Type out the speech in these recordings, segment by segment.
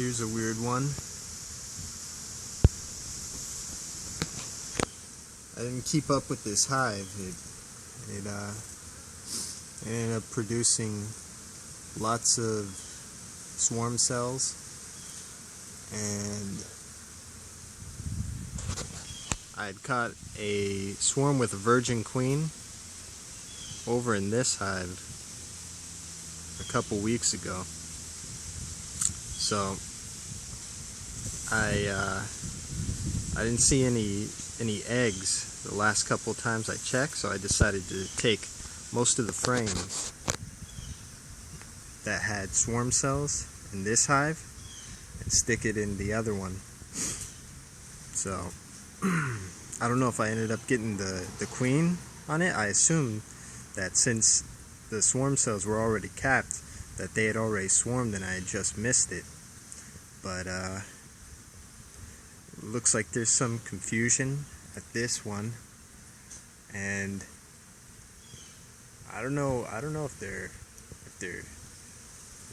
Here's a weird one. I didn't keep up with this hive. It ended up producing lots of swarm cells, and I had caught a swarm with a virgin queen over in this hive a couple weeks ago. So I didn't see any eggs the last couple times I checked, so I decided to take most of the frames that had swarm cells in this hive and stick it in the other one. So I don't know if I ended up getting the queen on it. I assumed that since the swarm cells were already capped, that they had already swarmed and I had just missed it. But looks like there's some confusion at this one, and I don't know if they're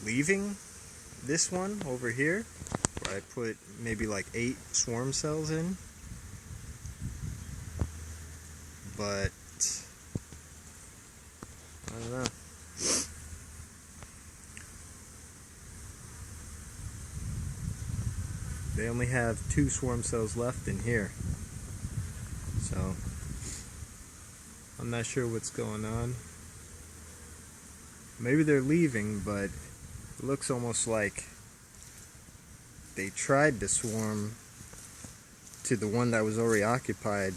leaving this one over here where I put maybe like 8 swarm cells in, but I don't know. They only have 2 swarm cells left in here, so I'm not sure what's going on. Maybe they're leaving, but it looks almost like they tried to swarm to the one that was already occupied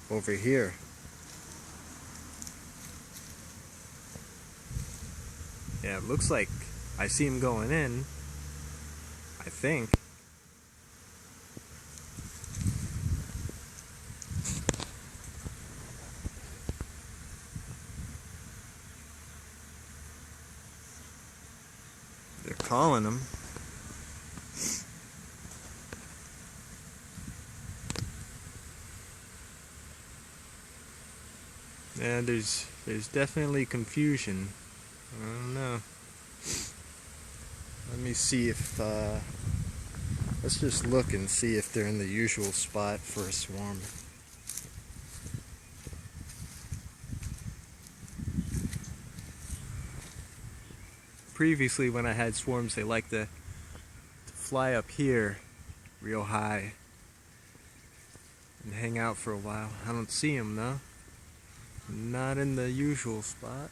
over here. Yeah, it looks like I see them going in, I think. They're calling them. Yeah, there's definitely confusion. I don't know. Let me see if let's just look and see if they're in the usual spot for a swarm. Previously, when I had swarms, they like to fly up here real high and hang out for a while. I don't see them though. Not in the usual spot.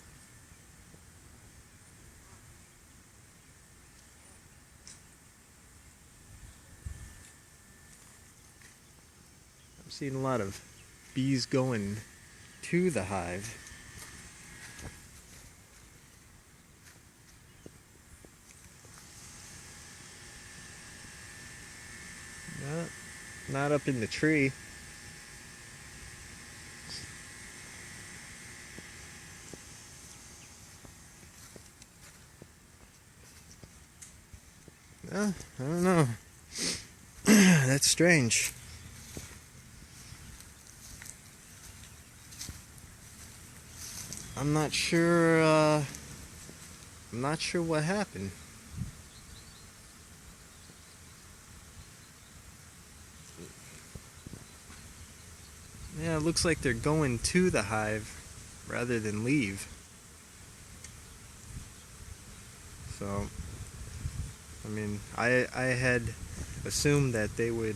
I'm seeing a lot of bees going to the hive. Not up in the tree. I don't know. That's strange. I'm not sure what happened. Yeah, it looks like they're going to the hive rather than leave. So, I mean, I had assumed that they would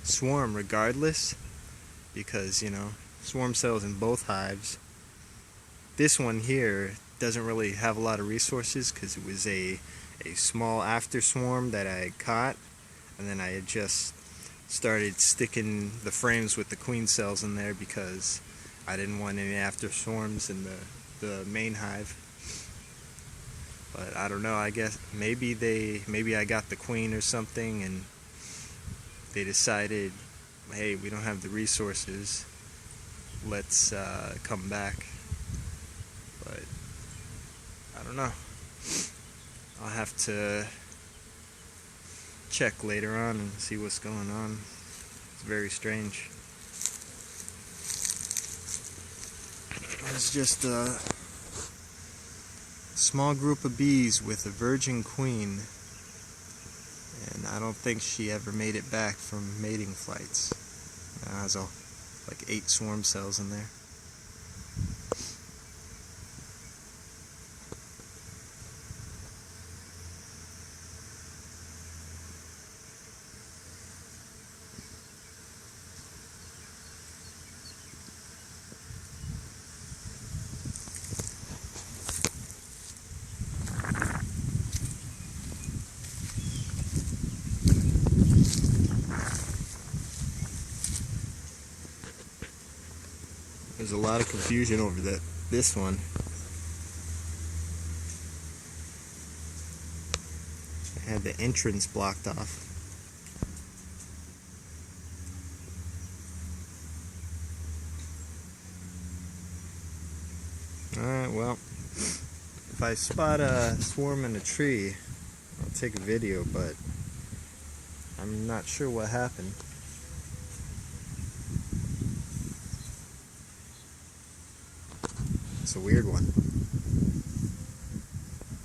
swarm regardless, because, you know, swarm cells in both hives. This one here doesn't really have a lot of resources because it was a small after swarm that I had caught, and then I had just started sticking the frames with the queen cells in there because I didn't want any after swarms in the main hive. But I don't know, I guess maybe I got the queen or something and they decided, hey, we don't have the resources, let's come back. But I don't know. I'll have to check later on and see what's going on. It's very strange. It's just a small group of bees with a virgin queen, and I don't think she ever made it back from mating flights. There's like 8 swarm cells in there. There's a lot of confusion over this one. I had the entrance blocked off. Alright, well, if I spot a swarm in a tree, I'll take a video, but I'm not sure what happened. It's a weird one.